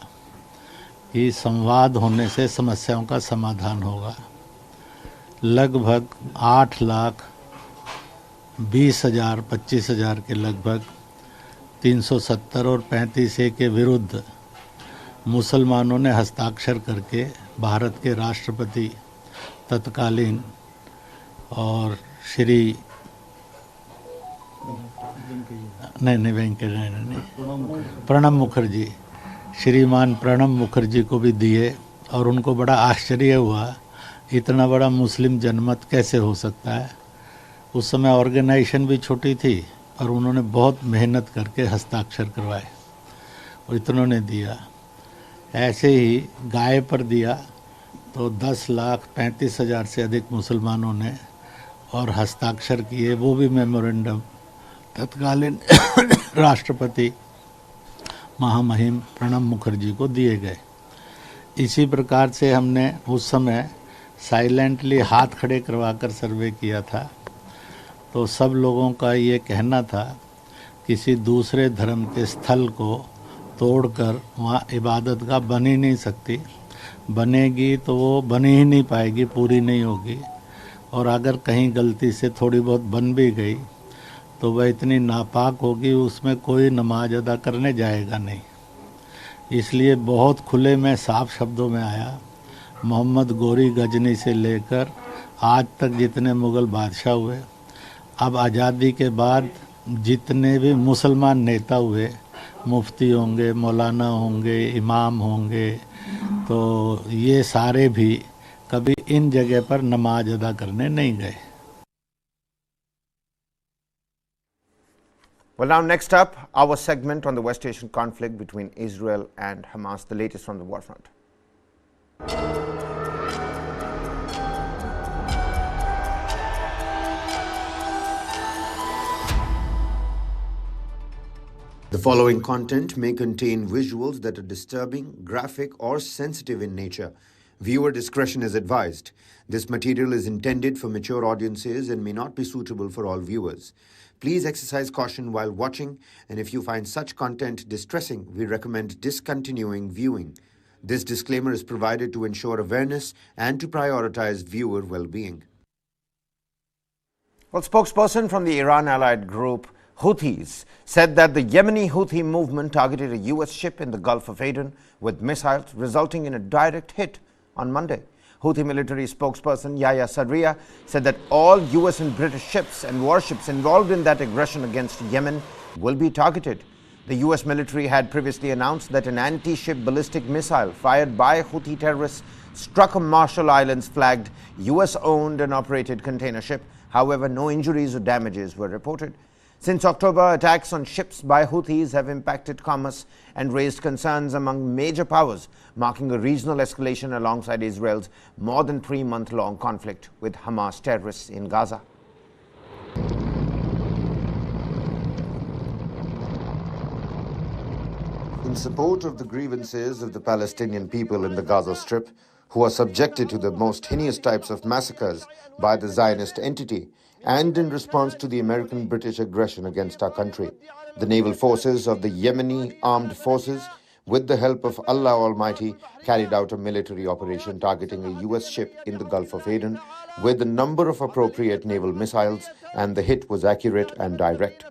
कि संवाद होने से समस्याओं का समाधान होगा। लगभग 8,20,000-25,000 के लगभग 370 और 35A के विरुद्ध मुसलमानों ने हस्ताक्षर करके भारत के राष्ट्रपति तत्कालीन और श्री प्रणब मुखर्जी, श्रीमान प्रणब मुखर्जी को भी दिए। और उनको बड़ा आश्चर्य हुआ, इतना बड़ा मुस्लिम जनमत कैसे हो सकता है। उस समय ऑर्गेनाइजेशन भी छोटी थी और उन्होंने बहुत मेहनत करके हस्ताक्षर करवाए और इतनों ने दिया। ऐसे ही गाय पर दिया तो 10,35,000 से अधिक मुसलमानों ने और हस्ताक्षर किए, वो भी मेमोरेंडम तत्कालीन राष्ट्रपति महामहिम प्रणब मुखर्जी को दिए गए। इसी प्रकार से हमने उस समय साइलेंटली हाथ खड़े करवाकर सर्वे किया था। तो सब लोगों का ये कहना था किसी दूसरे धर्म के स्थल को तोड़कर वहाँ इबादत गाह बन ही नहीं सकती, बनेगी तो वो बन ही नहीं पाएगी, पूरी नहीं होगी। और अगर कहीं गलती से थोड़ी बहुत बन भी गई तो वह इतनी नापाक होगी, उसमें कोई नमाज अदा करने जाएगा नहीं। इसलिए बहुत खुले में साफ शब्दों में आया, मोहम्मद गोरी गजनी से लेकर आज तक जितने मुग़ल बादशाह हुए, अब आज़ादी के बाद जितने भी मुसलमान नेता हुए, मुफ्ती होंगे, मौलाना होंगे, इमाम होंगे, तो ये सारे भी कभी इन जगह पर नमाज अदा करने नहीं गए। Well, now next up, our segment on the West Asian conflict between Israel and Hamas, the latest from the war front. The following content may contain visuals that are disturbing, graphic, or sensitive in nature. Viewer discretion is advised. This material is intended for mature audiences and may not be suitable for all viewers. Please exercise caution while watching, and if you find such content distressing, we recommend discontinuing viewing. This disclaimer is provided to ensure awareness and to prioritize viewer well-being. Well, spokesperson from the Iran-allied group Houthis said that the Yemeni Houthi movement targeted a U.S. ship in the Gulf of Aden with missiles, resulting in a direct hit on Monday. Houthi military spokesperson Yahya Sarriya said that all U.S. and British ships and warships involved in that aggression against Yemen will be targeted. The US military had previously announced that an anti-ship ballistic missile fired by Houthi terrorists struck a Marshall Islands flagged US-owned and operated container ship. However, no injuries or damages were reported. Since October, attacks on ships by Houthis have impacted commerce and raised concerns among major powers, marking a regional escalation alongside Israel's more than 3-month-long conflict with Hamas terrorists in Gaza. In support of the grievances of the Palestinian people in the Gaza Strip, who are subjected to the most heinous types of massacres by the Zionist entity, and in response to the American-British aggression against our country, the naval forces of the Yemeni armed forces, with the help of Allah Almighty, carried out a military operation targeting a US ship in the Gulf of Aden with a number of appropriate naval missiles, and the hit was accurate and direct.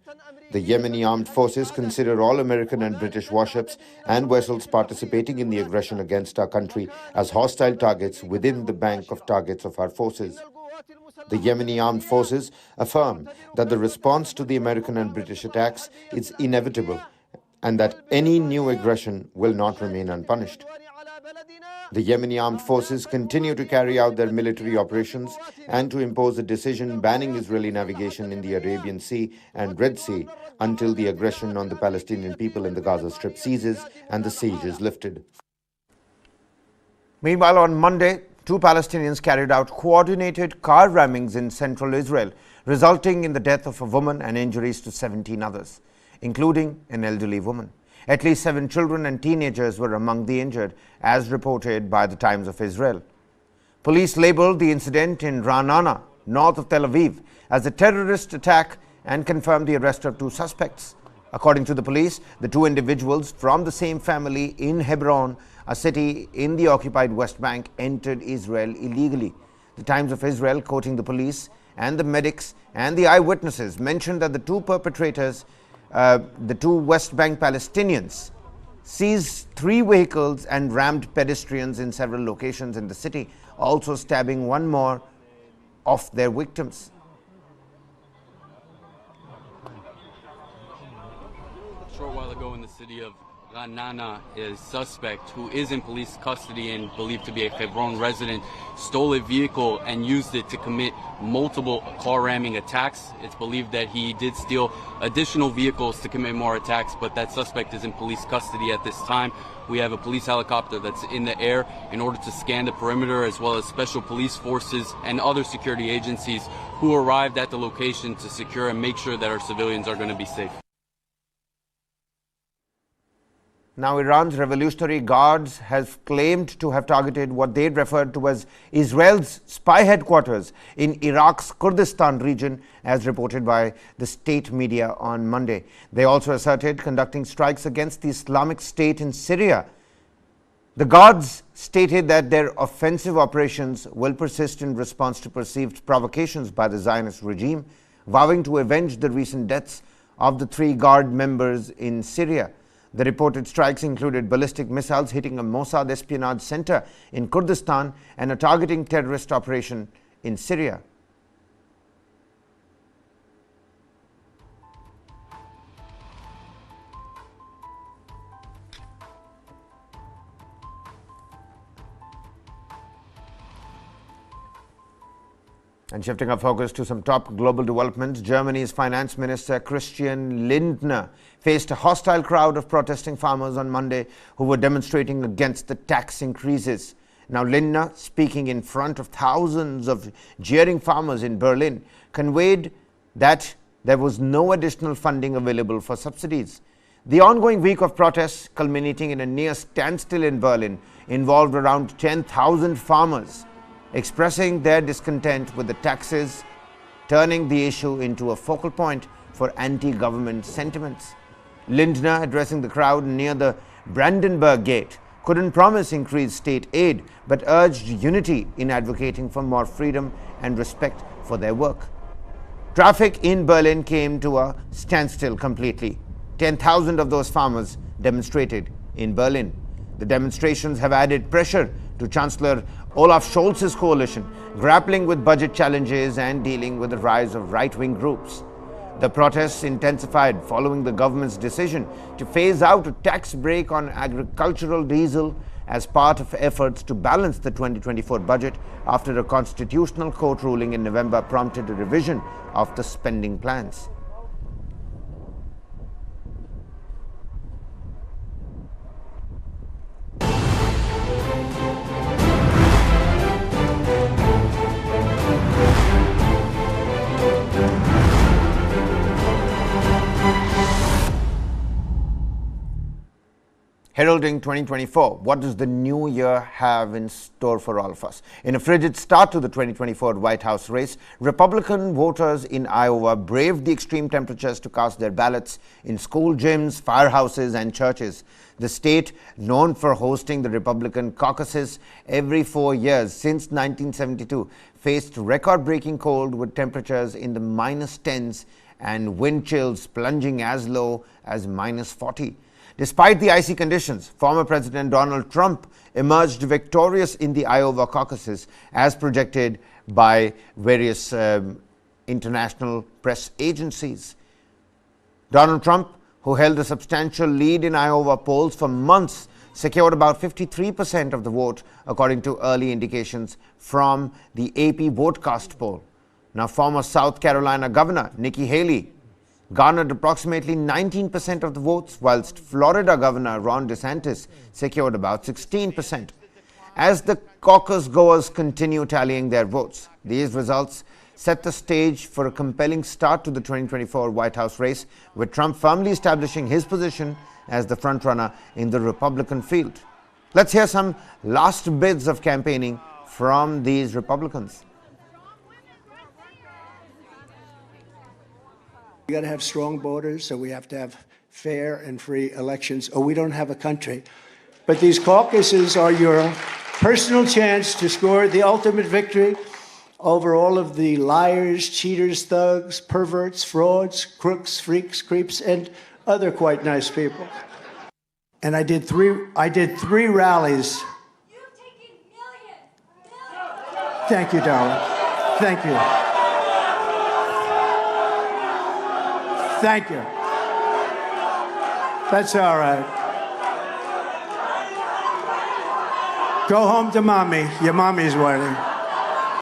The Yemeni armed forces consider all American and British warships and vessels participating in the aggression against our country as hostile targets within the bank of targets of our forces. The Yemeni armed forces affirm that the response to the American and British attacks is inevitable and that any new aggression will not remain unpunished. The Yemeni armed forces continue to carry out their military operations and to impose a decision banning Israeli navigation in the Arabian Sea and Red Sea until the aggression on the Palestinian people in the Gaza Strip ceases and the siege is lifted. Meanwhile, on Monday, 2 Palestinians carried out coordinated car rammings in central Israel, resulting in the death of a woman and injuries to 17 others, including an elderly woman. At least 7 children and teenagers were among the injured, as reported by the Times of Israel. Police labeled the incident in Ra'anana, north of Tel Aviv, as a terrorist attack and confirmed the arrest of 2 suspects. According to the police, the 2 individuals from the same family in Hebron, a city in the occupied West Bank, entered Israel illegally. The Times of Israel, quoting the police and the medics and the eyewitnesses, mentioned that the 2 perpetrators, the 2 West Bank Palestinians, seized 3 vehicles and rammed pedestrians in several locations in the city, also stabbing 1 more of their victims. A short while ago in the city of Ra'anana, a suspect who is in police custody and believed to be a Hebron resident stole a vehicle and used it to commit multiple car ramming attacks. It's believed that he did steal additional vehicles to commit more attacks, but that suspect is in police custody at this time. We have a police helicopter that's in the air in order to scan the perimeter, as well as special police forces and other security agencies who arrived at the location to secure and make sure that our civilians are going to be safe. Now, Iran's Revolutionary Guards has claimed to have targeted what they referred to as Israel's spy headquarters in Iraq's Kurdistan region, as reported by the state media on Monday. They also asserted conducting strikes against the Islamic State in Syria. The Guards stated that their offensive operations will persist in response to perceived provocations by the Zionist regime, vowing to avenge the recent deaths of the 3 Guard members in Syria. The reported strikes included ballistic missiles hitting a Mossad espionage center in Kurdistan and a targeting terrorist operation in Syria. And shifting our focus to some top global developments, Germany's Finance Minister Christian Lindner faced a hostile crowd of protesting farmers on Monday who were demonstrating against the tax increases. Now, Lindner, speaking in front of thousands of jeering farmers in Berlin, conveyed that there was no additional funding available for subsidies. The ongoing week of protests, culminating in a near standstill in Berlin, involved around 10,000 farmers expressing their discontent with the taxes, turning the issue into a focal point for anti-government sentiments. Lindner, addressing the crowd near the Brandenburg Gate, couldn't promise increased state aid, but urged unity in advocating for more freedom and respect for their work. Traffic in Berlin came to a standstill completely. 10,000 of those farmers demonstrated in Berlin. The demonstrations have added pressure to Chancellor Olaf Scholz's coalition, grappling with budget challenges and dealing with the rise of right-wing groups. The protests intensified following the government's decision to phase out a tax break on agricultural diesel as part of efforts to balance the 2024 budget after a constitutional court ruling in November prompted a revision of the spending plans. Heralding 2024, what does the new year have in store for all of us? In a frigid start to the 2024 White House race, Republican voters in Iowa braved the extreme temperatures to cast their ballots in school gyms, firehouses, and churches. The state, known for hosting the Republican caucuses every 4 years since 1972, faced record-breaking cold with temperatures in the -10s and wind chills plunging as low as -40. Despite the icy conditions, former President Donald Trump emerged victorious in the Iowa caucuses as projected by various international press agencies. Donald Trump, who held a substantial lead in Iowa polls for months, secured about 53% of the vote, according to early indications from the AP Votecast poll. Now, former South Carolina Governor Nikki Haley garnered approximately 19% of the votes, whilst Florida Governor Ron DeSantis secured about 16%. As the caucus goers continue tallying their votes, these results set the stage for a compelling start to the 2024 White House race, with Trump firmly establishing his position as the frontrunner in the Republican field. Let's hear some last bits of campaigning from these Republicans. We got to have strong borders, so we have to have fair and free elections, or we don't have a country. But these caucuses are your personal chance to score the ultimate victory over all of the liars, cheaters, thugs, perverts, frauds, crooks, freaks, creeps, and other quite nice people. And I did three rallies. Thank you, darling. Thank you. Thank you. That's all right. Go home to mommy. Your mommy's waiting.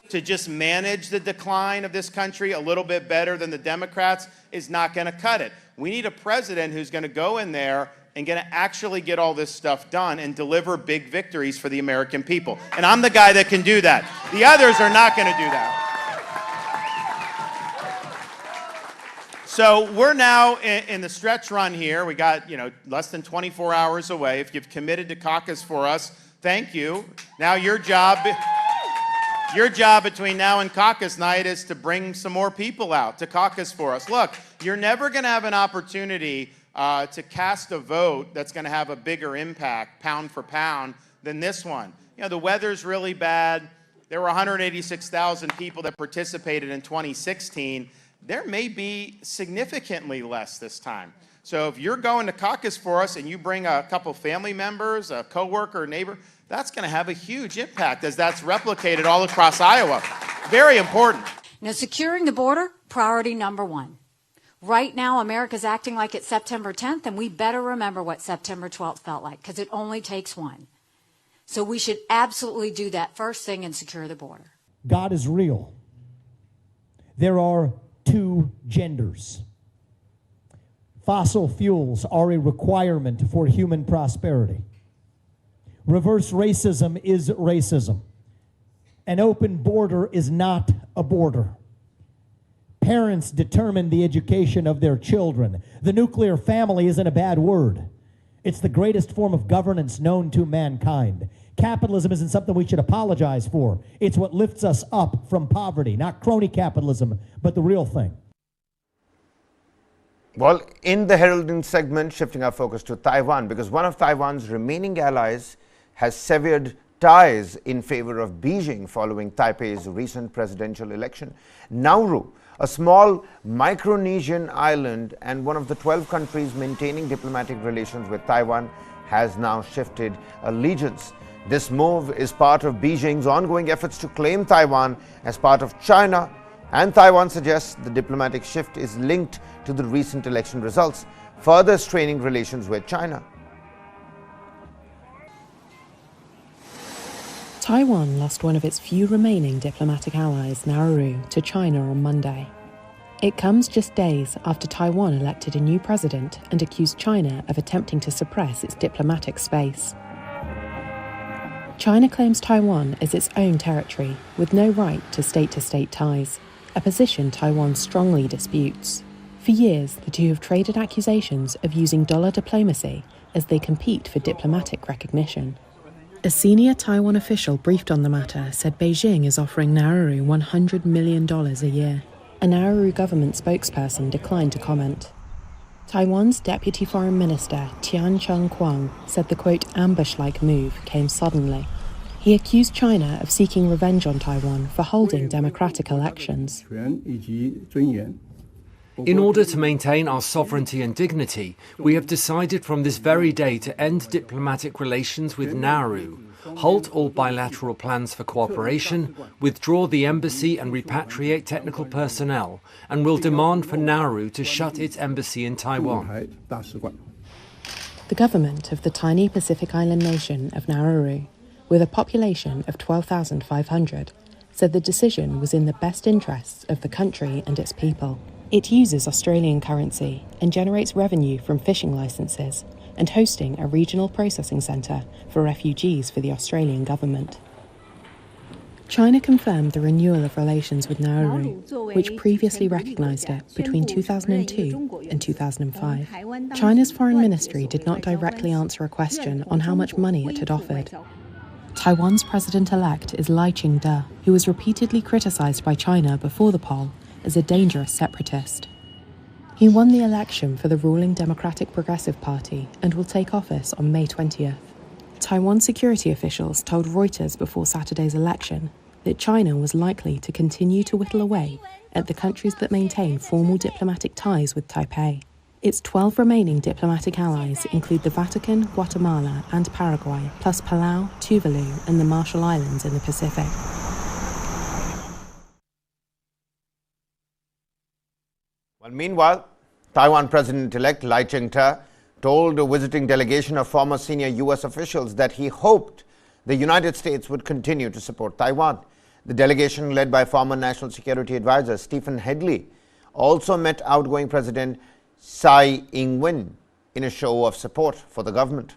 To just manage the decline of this country a little bit better than the Democrats is not going to cut it. We need a president who's going to go in there and going to actually get all this stuff done and deliver big victories for the American people. And I'm the guy that can do that. The others are not going to do that. So we're now in the stretch run here. We got, less than 24 hours away. If you've committed to caucus for us, thank you. Now your job between now and caucus night is to bring some more people out to caucus for us. Look, you're never going to have an opportunity to cast a vote that's going to have a bigger impact, pound for pound, than this one. The weather's really bad. There were 186,000 people that participated in 2016. There may be significantly less this time. So if you're going to caucus for us and you bring a couple family members, a coworker, a neighbor, that's going to have a huge impact as that's replicated all across Iowa. Very important. Now, securing the border, priority number one. Right now, America's acting like it's September 10th, and we better remember what September 12th felt like, because it only takes one. So we should absolutely do that first thing and secure the border. God is real. There are two genders. Fossil fuels are a requirement for human prosperity. Reverse racism is racism. An open border is not a border. Parents determine the education of their children. The nuclear family isn't a bad word. It's the greatest form of governance known to mankind. Capitalism isn't something we should apologize for. It's what lifts us up from poverty, not crony capitalism, but the real thing. Well, in the heralding segment, shifting our focus to Taiwan, because one of Taiwan's remaining allies has severed ties in favor of Beijing following Taipei's recent presidential election. Nauru, a small Micronesian island and one of the 12 countries maintaining diplomatic relations with Taiwan, has now shifted allegiance. This move is part of Beijing's ongoing efforts to claim Taiwan as part of China And Taiwan suggests the diplomatic shift is linked to the recent election results, further straining relations with China. Taiwan lost one of its few remaining diplomatic allies, Nauru, to China on Monday. It comes just days after Taiwan elected a new president and accused China of attempting to suppress its diplomatic space. China claims Taiwan as its own territory, with no right to state-to-state ties, a position Taiwan strongly disputes. For years, the two have traded accusations of using dollar diplomacy as they compete for diplomatic recognition. A senior Taiwan official briefed on the matter said Beijing is offering Nauru $100 million a year. A Nauru government spokesperson declined to comment. Taiwan's Deputy Foreign Minister Tian Cheng-kuang said the quote ambush-like move came suddenly. He accused China of seeking revenge on Taiwan for holding democratic elections. In order to maintain our sovereignty and dignity, we have decided from this very day to end diplomatic relations with Nauru, halt all bilateral plans for cooperation, withdraw the embassy and repatriate technical personnel, and will demand for Nauru to shut its embassy in Taiwan. The government of the tiny Pacific island nation of Nauru, with a population of 12,500, said the decision was in the best interests of the country and its people. It uses Australian currency and generates revenue from fishing licenses and hosting a regional processing centre for refugees for the Australian government. China confirmed the renewal of relations with Nauru, which previously recognised it between 2002 and 2005. China's foreign ministry did not directly answer a question on how much money it had offered. Taiwan's president-elect is Lai Ching-te, who was repeatedly criticised by China before the poll as a dangerous separatist. He won the election for the ruling Democratic Progressive Party and will take office on May 20th. Taiwan security officials told Reuters before Saturday's election that China was likely to continue to whittle away at the countries that maintain formal diplomatic ties with Taipei. Its 12 remaining diplomatic allies include the Vatican, Guatemala and Paraguay, plus Palau, Tuvalu and the Marshall Islands in the Pacific. Well, meanwhile, Taiwan President-elect Lai Ching-te told a visiting delegation of former senior U.S. officials that he hoped the United States would continue to support Taiwan. The delegation, led by former National Security Advisor Stephen Headley, also met outgoing President Tsai Ing-wen in a show of support for the government.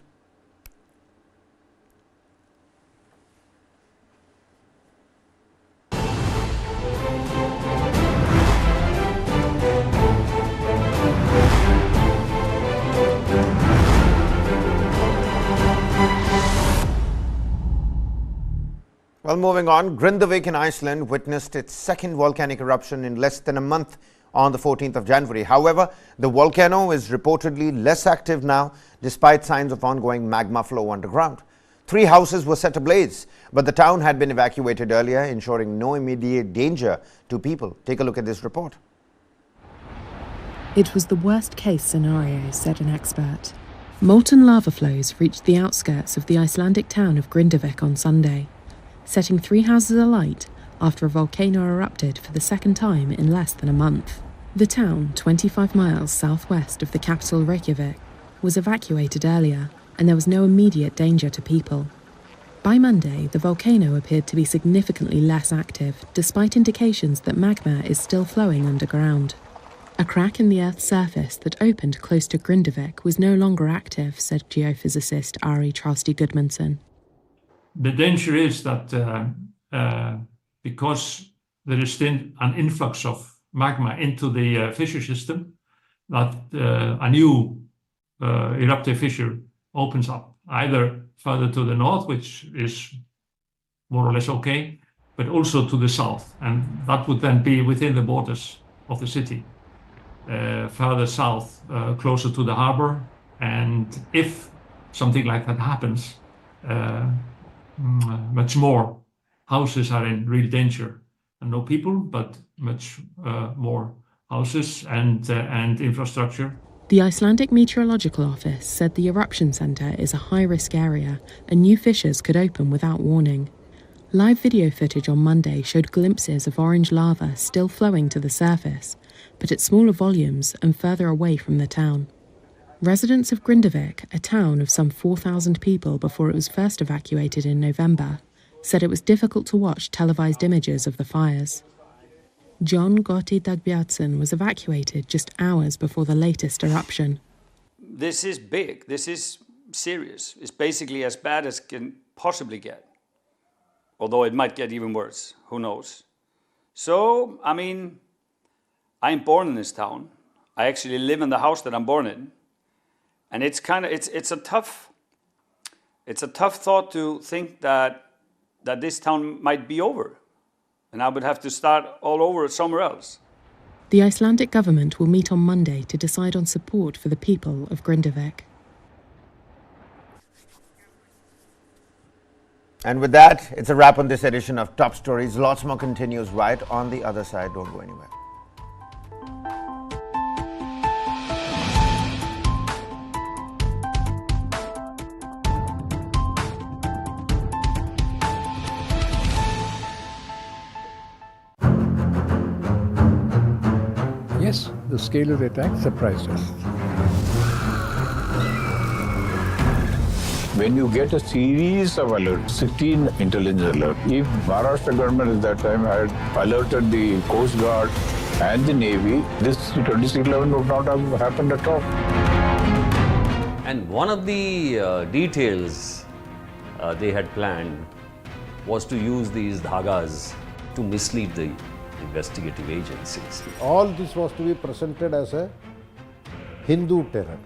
Well, moving on, Grindavik in Iceland witnessed its second volcanic eruption in less than a month on the 14th of January. However, the volcano is reportedly less active now, despite signs of ongoing magma flow underground. 3 houses were set ablaze, but the town had been evacuated earlier, ensuring no immediate danger to people. Take a look at this report. It was the worst-case scenario, said an expert. Molten lava flows reached the outskirts of the Icelandic town of Grindavik on Sunday, setting 3 houses alight after a volcano erupted for the second time in less than a month. The town, 25 miles southwest of the capital Reykjavik, was evacuated earlier, and there was no immediate danger to people. By Monday, the volcano appeared to be significantly less active, despite indications that magma is still flowing underground. A crack in the Earth's surface that opened close to Grindavik was no longer active, said geophysicist Ari Trausti-Gudmundsson. The danger is that because there is still an influx of magma into the fissure system, that a new eruptive fissure opens up, either further to the north, which is more or less okay, but also to the south. And that would then be within the borders of the city, further south, closer to the harbor. And if something like that happens, much more houses are in real danger, and no people, but much more houses and infrastructure. The Icelandic Meteorological Office said the eruption centre is a high-risk area and new fissures could open without warning. Live video footage on Monday showed glimpses of orange lava still flowing to the surface, but at smaller volumes and further away from the town. Residents of Grindavik, a town of some 4,000 people before it was first evacuated in November, said it was difficult to watch televised images of the fires. John Gotti Dagbyatsen was evacuated just hours before the latest eruption. This is big. This is serious. It's basically as bad as can possibly get. Although it might get even worse. Who knows? So, I'm born in this town. I actually live in the house that I'm born in. And it's a tough thought to think that this town might be over. And I would have to start all over somewhere else. The Icelandic government will meet on Monday to decide on support for the people of Grindavik. And with that, it's a wrap on this edition of Top Stories. Lots more continues right on the other side. Don't go anywhere. Yes, the scale of the attack surprised us. When you get a series of alerts, 16 intelligence alerts, if Maharashtra government at that time had alerted the Coast Guard and the Navy, this 2611 would not have happened at all. And one of the details they had planned was to use these dhagas to mislead the investigative agencies. All this was to be presented as a Hindu terror.